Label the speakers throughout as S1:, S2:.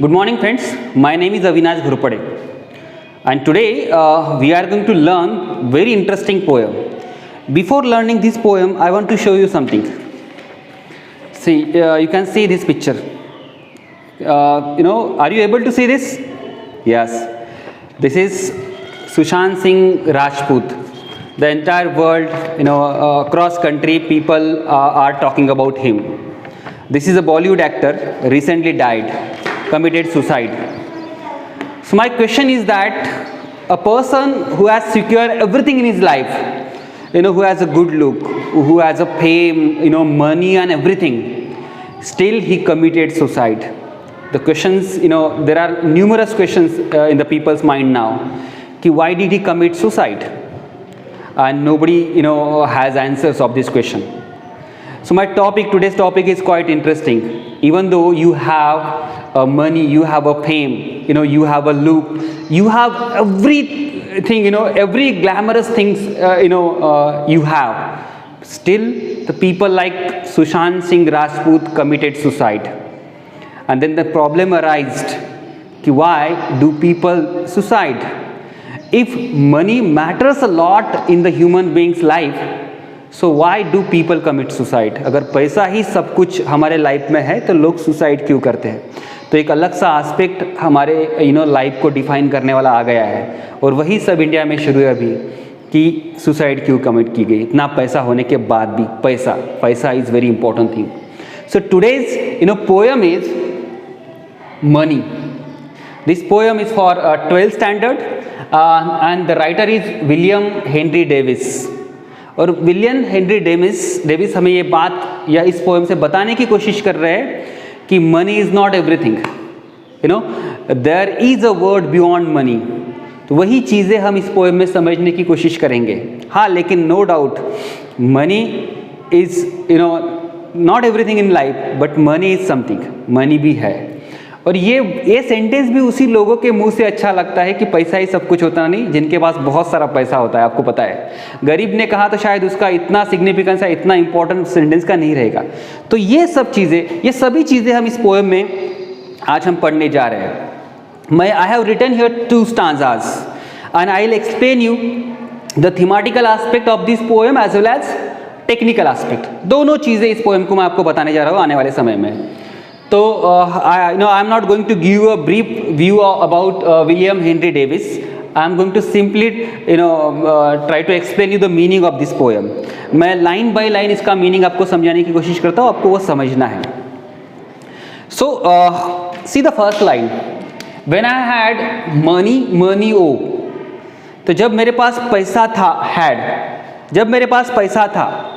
S1: Good morning friends, my name is Avinash Ghurpade and today we are going to learn very interesting poem. Before learning this poem, I want to show you something. See, you can see this picture. Are you able to see this? Yes. This is Sushant Singh Rajput. The entire world, across country, people are talking about him. This is a Bollywood actor, recently died, committed suicide. So my question is that a person who has secured everything in his life, who has a good look, who has a fame, money and everything, still he committed suicide. The questions, there are numerous questions in the people's mind now. Why did he commit suicide? And nobody, has answers of this question. So my today's topic is quite interesting. Even though you have money, you have a fame, you have a look, you have everything, every glamorous things, you have. Still, the people like Sushant Singh Rajput committed suicide. And then the problem arose, why do people suicide? If money matters a lot in the human being's life, so why do people commit suicide? अगर पैसा ही सब कुछ हमारे life में है तो लोग suicide क्यों करते हैं? तो एक अलग सा एस्पेक्ट हमारे लाइफ को डिफाइन करने वाला आ गया है और वही सब इंडिया में शुरू है अभी कि सुसाइड क्यों कमिट की गई इतना पैसा होने के बाद भी पैसा is very important thing. So today's poem is money. This poem is for 12th standard and the writer is William Henry Davis. और विलियम हेनरी डेविस हमें ये बात या इस पोएम से बताने की कोशिश कर रहे हैं कि money is not everything, there is a word beyond money. तो वही चीज़ें हम इस पोएम में समझने की कोशिश करेंगे. हाँ, लेकिन no doubt money is not everything in life, but money is something. Money भी है. और ये सेंटेंस भी उसी लोगों के मुंह से अच्छा लगता है कि पैसा ही सब कुछ होता नहीं, जिनके पास बहुत सारा पैसा होता है. आपको पता है, गरीब ने कहा तो शायद उसका इतना सिग्निफिकेंस है, इतना इंपॉर्टेंट सेंटेंस का नहीं रहेगा. तो ये सभी चीज़ें हम इस पोएम में आज हम पढ़ने जा रहे हैं. I have written here 2 stanzas and I will explain you the thematical aspect of this poem as well as technical aspect. दोनों चीज़ें इस पोएम को मैं आपको बताने जा रहा हूँ आने वाले समय में. So, I'm not going to give a brief view about William Henry Davis. I'm going to simply, try to explain you the meaning of this poem. मैं लाइन बाय लाइन इसका मीनिंग आपको समझाने की कोशिश करता हूँ, आपको वो समझना है. So, see the first line. When I had money, oh. तो जब मेरे पास पैसा था, जब मेरे पास पैसा था,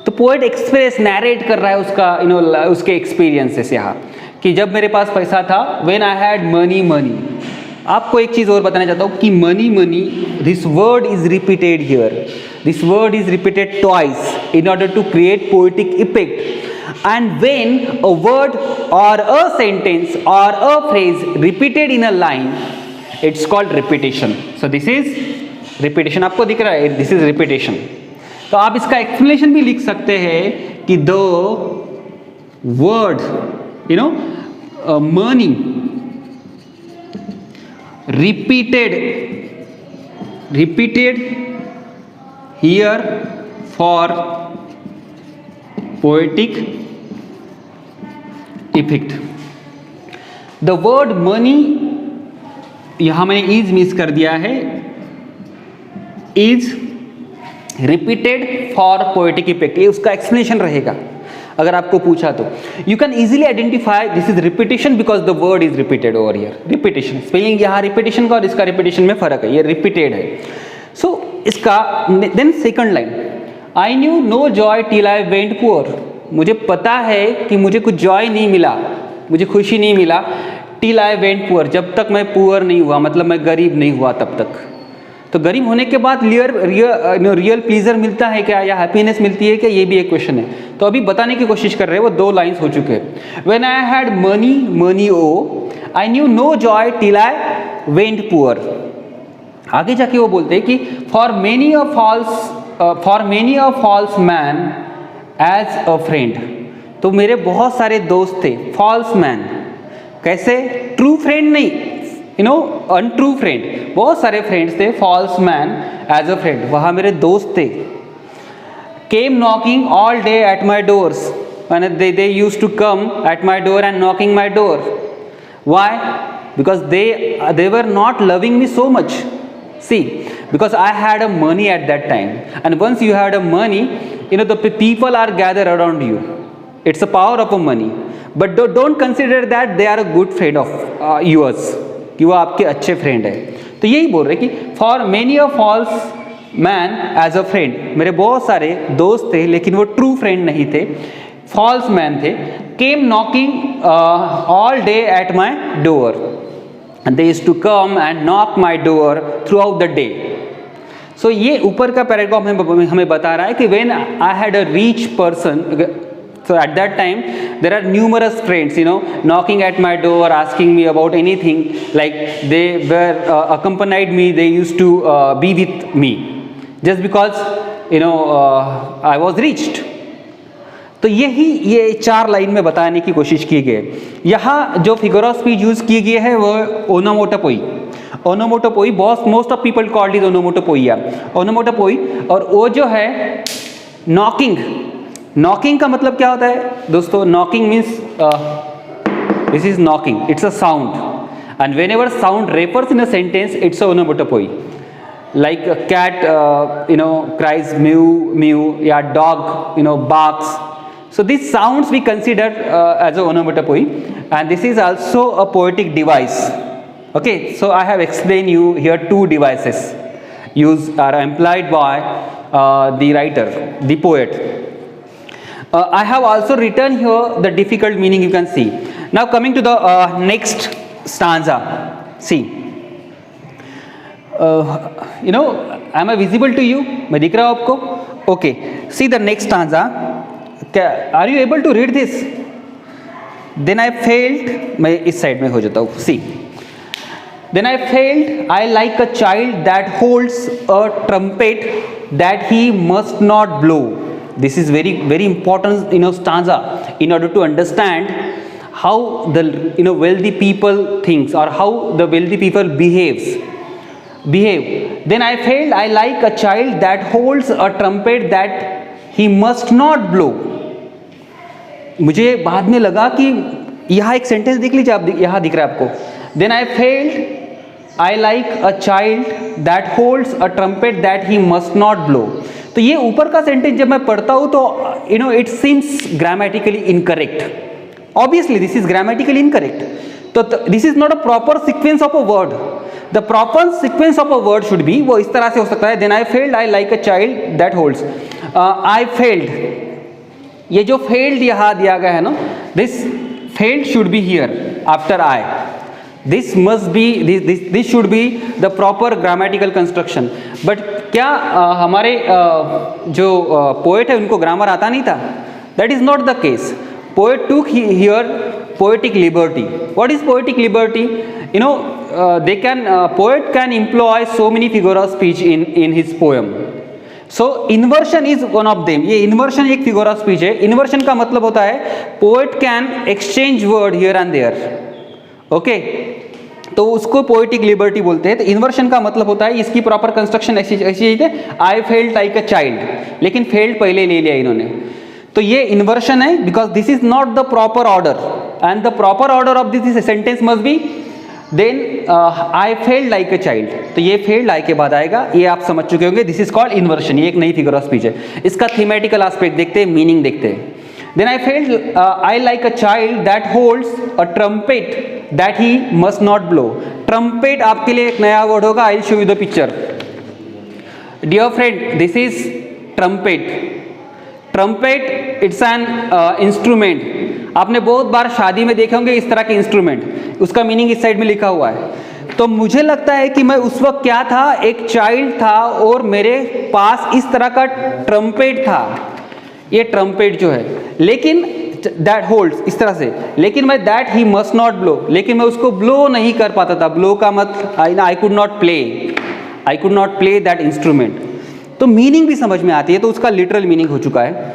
S1: तो पोएट एक्सप्रेस नैरेट कर रहा है उसका उसके एक्सपीरियंसेस यहाँ कि जब मेरे पास पैसा था. When I had money. आपको एक चीज़ और बताना चाहता हूँ कि money this word is repeated here. This word is repeated twice in order to create poetic effect. And when a word और अ सेंटेंस और a phrase repeated in a line, it's called repetition. So this is repetition. आपको दिख रहा है, this is repetition. तो आप इसका explanation भी लिख सकते हैं कि the word money repeated here for poetic effect. The word money यहां मैंने इज मिस कर दिया है. Is repeated for poetic effect, ये उसका एक्सप्लेनेशन रहेगा अगर आपको पूछा तो. You can easily identify this is repetition because the word is repeated over here. Repetition spelling यहाँ रिपीटेशन का और इसका रिपीटेशन में फर्क है, ये रिपीटेड है. सो इसका then second line, I knew no joy till I went poor. मुझे पता है कि मुझे कुछ जॉय नहीं मिला, मुझे खुशी नहीं मिला, टिल आई वेंट पुअर, जब तक मैं पुअर नहीं हुआ, मतलब मैं गरीब नहीं हुआ तब तक. तो गरीब होने के बाद रियल प्लीजर मिलता है क्या या हैप्पीनेस मिलती है क्या, ये भी एक क्वेश्चन है. तो अभी बताने की कोशिश कर रहे हैं, वो 2 लाइन्स हो चुके हैं. When I had money oh, I knew no joy till I went poor. आगे जाके वो बोलते हैं कि for many a false man as a friend. तो मेरे बहुत सारे दोस्त थे, फॉल्स मैन, कैसे? ट्रू फ्रेंड नहीं, यू नो अनट्रू फ्रेंड। बहुत सारे फ्रेंड्स थे, false man as a friend, वहाँ मेरे दोस्त थे। Came knocking all day at my doors, and they used to come at my door and knocking my door. Why? Because they were not loving me so much. See, because I had a money at that time, and once you had a money, you know, the people are gathered around you. It's the power of a money. But don't consider that they are a good friend of yours, कि वो आपके अच्छे friend है। तो यही बोल रहे कि for many a false man as a friend, मेरे बहुत सारे दोस्त थे लेकिन वो ट्रू फ्रेंड नहीं थे, फॉल्स मैन थे। Came knocking all day at my door, and they used to come and knock my door throughout the day. So ये ऊपर का पैराग्राफ हमें बता रहा है कि when I had a rich person, so at that time there are numerous friends, you know, knocking at my door, asking me about anything, like they were accompanied me, they used to be with me just because, you know, I was reached. तो यही ये 4 line में बताने की कोशिश की गई है। यहाँ जो फिगर ऑफ स्पीच यूज की गई है वो onomatopoeia. Onomatopoeia, most of people called is onomatopoeia, onomatopoeia. और वो जो है नॉकिंग, नॉकिंग का मतलब क्या होता है दोस्तों? Knocking means this is knocking, it's a sound, and whenever sound refers in a sentence it's a onomatopoeia. Like cat you know cries mew mew, या dog you know barks. So these sounds we consider as a onomatopoeia, and this is also a poetic device. Okay, so I have explained you here 2 devices used are employed by the writer, the poet. I have also written here the difficult meaning you can see. Now coming to the next stanza. See, you know, am I visible to you? मैं दिख रहा हूँ आपको? Okay, see the next stanza. Are you able to read this? Then I failed. मैं इस side में हो जाता हूँ. See. Then I failed. I like a child that holds a trumpet that he must not blow. This is very, very important, you know, stanza in order to understand how the, you know, wealthy people thinks or how the wealthy people behave. Then I failed. I like a child that holds a trumpet that he must not blow. मुझे बाद में लगा कि यहाँ एक sentence देख लीजिए आप, यहाँ दिख रहा है आपको. Then I failed. I like a child that holds a trumpet that he must not blow. तो ये ऊपर का सेंटेंस जब मैं पढ़ता हूँ तो you know it seems grammatically incorrect. Obviously this is grammatically incorrect. तो this is not a proper sequence of a word. The proper sequence of a word should be, वो इस तरह से हो सकता है. Then I failed. I like a child that holds. I failed. ये जो failed यहाँ दिया गया है ना, this failed should be here after I. This must be, this should be the proper grammatical construction. But क्या हमारे जो poet है उनको grammar आता नहीं था? That is not the case. Poet took here poetic liberty. What is poetic liberty? You know, poet can employ so many figure of speech in his poem. So inversion is one of them. ये inversion एक figure of speech है. Inversion का मतलब होता है poet can exchange word here and there. Okay, तो उसको poetic liberty बोलते हैं. तो inversion का मतलब होता है इसकी proper construction ऐसी है I felt like a child, लेकिन failed पहले ले लिया इन्होंने. तो ये inversion है because this is not the proper order, and the proper order of this sentence must be then I failed like a child. तो ये failed like के बाद आएगा, ये आप समझ चुके होंगे. This is called inversion. ये एक नई फिगर ऑफ स्पीच है. इसका थीमेटिकल एस्पेक्ट देखते हैं, मीनिंग देखते हैं. Then I felt I like a child that holds a trumpet that he must not blow. Trumpet आपके लिए एक नया वर्ड होगा. I will show you the picture. Dear friend, this is trumpet. Trumpet it's an instrument. आपने बहुत बार शादी में देखे होंगे इस तरह के इंस्ट्रूमेंट. उसका मीनिंग इस साइड में लिखा हुआ है. तो मुझे लगता है कि मैं उस वक्त क्या था, एक चाइल्ड था और मेरे पास इस तरह का ट्रम्पेट था. ये ट्रम्पेट जो है, लेकिन दैट होल्ड्स इस तरह से, लेकिन मैं that he must not blow, लेकिन मैं उसको ब्लो नहीं कर पाता था. ब्लो का मतलब I could not play that instrument. तो मीनिंग भी समझ में आती है. तो उसका लिटरल मीनिंग हो चुका है.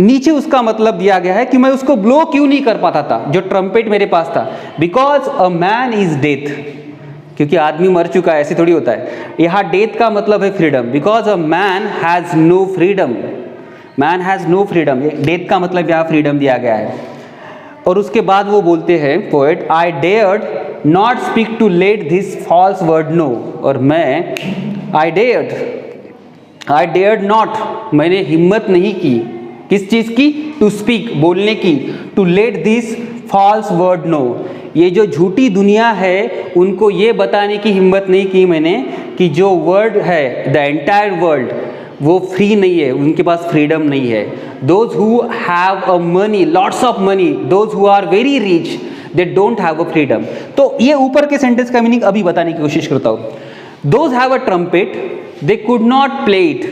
S1: नीचे उसका मतलब दिया गया है कि मैं उसको ब्लो क्यों नहीं कर पाता था, जो ट्रम्पेट मेरे पास था। Because a man is death, क्योंकि आदमी मर चुका है, ऐसे थोड़ी होता है। यहाँ डेथ का मतलब है freedom, because a man has no freedom, man has no freedom, death का मतलब यहाँ फ्रीडम दिया गया है। और उसके बाद वो बोलते हैं poet, I dared not speak to let this false word know, और मैं आई डेयर्ड नॉट, मैंने हिम्मत नहीं की, किस चीज़ की, टू स्पीक, बोलने की, to let this false word know, ये जो झूठी दुनिया है उनको ये बताने की हिम्मत नहीं की मैंने कि जो वर्ड है, द एंटायर वर्ल्ड, वो फ्री नहीं है, उनके पास फ्रीडम नहीं है। Those who have a money, lots of money, those who are very rich, they don't have a freedom. तो ये ऊपर के सेंटेंस का मीनिंग अभी बताने की कोशिश करता हूँ। Those have a trumpet, they could not play it,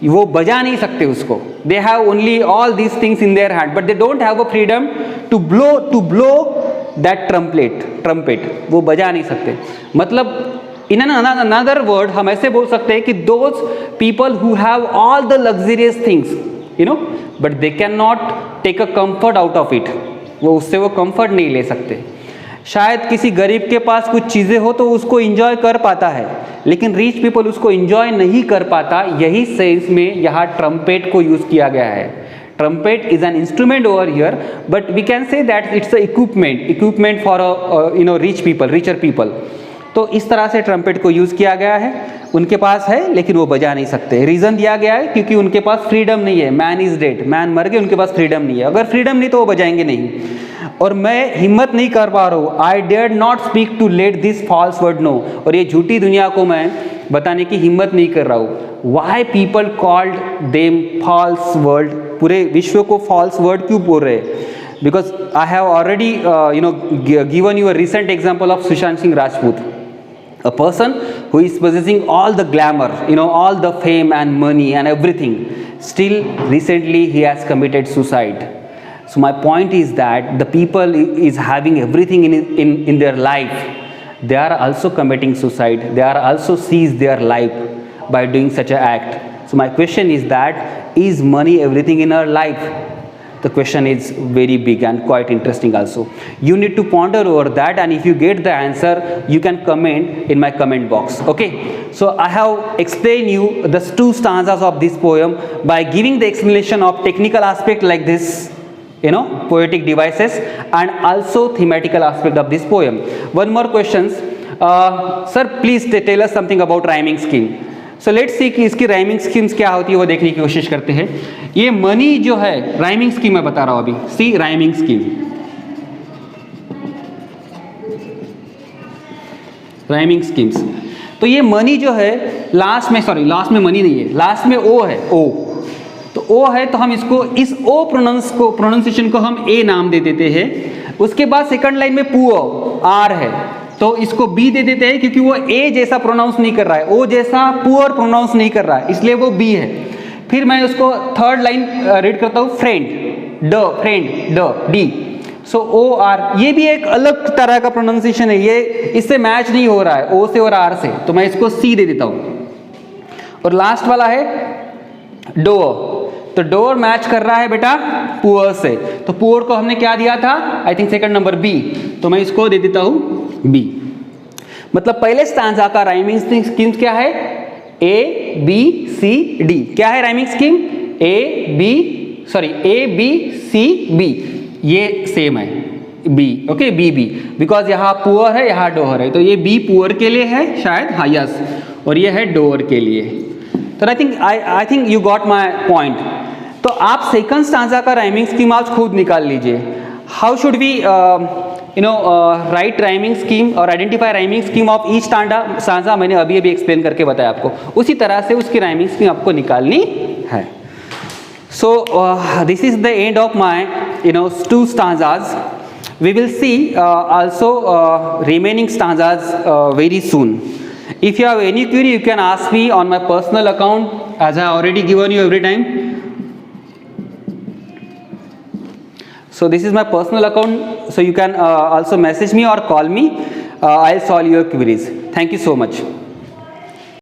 S1: वो बजा नहीं सकते उसको, they have only all these things in their hand, but they don't have a freedom to blow that trumpet, वो बजा नहीं सकते। मतलब इन अनदर वर्ड हम ऐसे बोल सकते हैं कि those people who have all the luxurious things, you know, but they can not take a comfort out of it, वो उससे वो कंफर्ट नहीं ले सकते। शायद किसी गरीब के पास कुछ चीज़ें हो तो उसको इंजॉय कर पाता है, लेकिन रिच पीपल उसको इंजॉय नहीं कर पाता। यही सेंस में यहाँ ट्रम्पेट को यूज़ किया गया है। Trumpet is an instrument over here, but we can say that it's a equipment for a rich people, richer people. तो इस तरह से ट्रम्पेट को यूज़ किया गया है। उनके पास है लेकिन वो बजा नहीं सकते। रीज़न दिया गया है क्योंकि उनके पास फ्रीडम नहीं है। मैन इज़ डेड, मैन मर गए, उनके पास फ्रीडम नहीं है। अगर फ्रीडम नहीं तो वो बजाएंगे नहीं। और मैं हिम्मत नहीं कर पा रहा हूँ, I dare not speak to let this false word know, और ये झूठी दुनिया को मैं बताने की हिम्मत नहीं कर रहा हूँ। Why people called them false word, पूरे विश्व को फॉल्स वर्ड क्यों बोल रहे हैं? Because I have already given you a recent example of Sushant Singh Rajput, a person who is possessing all the glamour, all the fame and money and everything. Still recently he has committed suicide. So my point is that the people is having everything in their life, they are also committing suicide, they are also seize their life by doing such an act. So my question is that, is money everything in our life? The question is very big and quite interesting also. You need to ponder over that, and if you get the answer, you can comment in my comment box. Okay, so I have explained you the two stanzas of this poem by giving the explanation of technical aspect like this, poetic devices, and also thematical aspect of this poem. One more questions, sir, please tell us something about rhyming scheme. So let's see कि इसकी rhyming schemes क्या होती है वो देखने की कोशिश करते हैं। ये मनी जो है राइमिंग स्कीम मैं बता रहा हूँ अभी। सी राइमिंग स्कीम, राइमिंग स्कीम्स। तो ये मनी जो है लास्ट में मनी नहीं है, लास्ट में ओ है, ओ। तो ओ है तो हम इसको, इस ओ प्रोनाउंसिएशन को हम ए नाम दे देते हैं। उसके बाद सेकंड लाइन में पुअर, आर है, तो इसको बी दे देते हैं क्योंकि वो ए जैसा प्रोनाउंस नहीं कर रहा है, ओ जैसा पुअर प्रोनाउंस नहीं कर रहा है, इसलिए वो बी है। फिर मैं उसको थर्ड लाइन रीड करता हूँ, फ्रेंड, ड, डी। सो ओ आर, ये भी एक अलग तरह का प्रोनाउंसिएशन है, ये इससे मैच नहीं हो रहा है ओ से और आर से, तो मैं इसको सी दे देता हूँ। और लास्ट वाला है डोर, तो डोर मैच कर रहा है बेटा पुअर से, तो पुअर को हमने क्या दिया था, I think second number B, तो मैं इसको दे देता हूँ बी। मतलब पहले स्टांजा का राइमिंग स्कीम क्या है, ए बी सी डी। क्या है rhyming scheme, A B C B, ये सेम है B, okay, B B, because यहाँ पुअर है, यहाँ डोअर है, तो ये बी पुअर के लिए है शायद, हाँ यस, और ये है डोअर के लिए। तो I think you got my point. तो आप सेकंड स्टांजा का राइमिंग स्कीम आज खुद निकाल लीजिए। How should we write rhyming scheme और identify rhyming scheme of each stanza, मैंने अभी एक्सप्लेन करके बताया आपको, उसी तरह से उसकी राइमिंग स्कीम आपको निकालनी है। So this is the end of my two stanzas. We will see also remaining stanzas very soon. If you have any query, you can ask me on my personal account, as I already given you every time. So this is my personal account, so you can also message me or call me. I'll solve your queries. Thank you so much.